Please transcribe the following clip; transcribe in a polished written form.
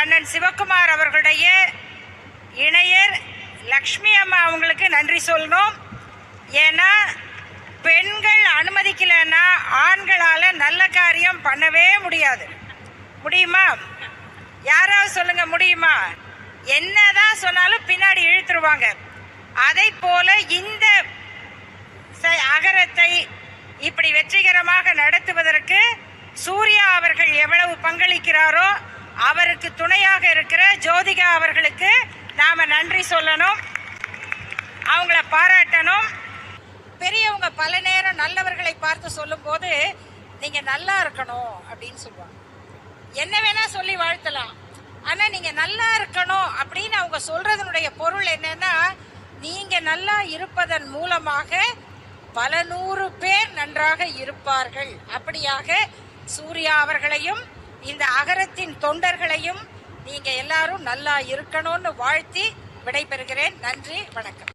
அண்ணன் சிவகுமார் அவர்களுடைய இணையர் லக்ஷ்மி அம்மா அவங்களுக்கு நன்றி சொல்லணும். ஏன்னா பெண்கள் அனுமதிக்கலைன்னா ஆண்களால் நல்ல காரியம் பண்ணவே முடியாது. முடியுமா? யாராவது சொல்லுங்க, முடியுமா? என்னதான் சொன்னாலும் பின்னாடி இழுத்துருவாங்க. அதை போல இந்த அகரத்தை இப்படி வெற்றிகரமாக நடத்துவதற்கு சூர்யா அவர்கள் எவ்வளவு பங்களிக்கிறாரோ அவருக்கு துணையாக இருக்கிற ஜோதிகா அவர்களுக்கு நாம நன்றி சொல்லணும், அவங்கள பாராட்டணும். பெரியவங்க பல நேரம் நல்லவர்களை பார்த்து சொல்லும் போது நீங்க நல்லா இருக்கணும் அப்படின்னு சொல்லுவாங்க. என்ன வேணா சொல்லி வாழ்த்தலாம், ஆனா நீங்க நல்லா இருக்கணும் அப்படின்னு அவங்க சொல்றதனுடைய பொருள் என்னன்னா, நீங்க நல்லா இருப்பதன் மூலமாக பல நூறு பேர் நன்றாக இருப்பார்கள். அப்படியாக சூர்யா அவர்களையும் இந்த அகரத்தின் தொண்டர்களையும் நீங்க எல்லாரும் நல்லா இருக்கணும்னு வாழ்த்தி விடைபெறுகிறேன். நன்றி, வணக்கம்.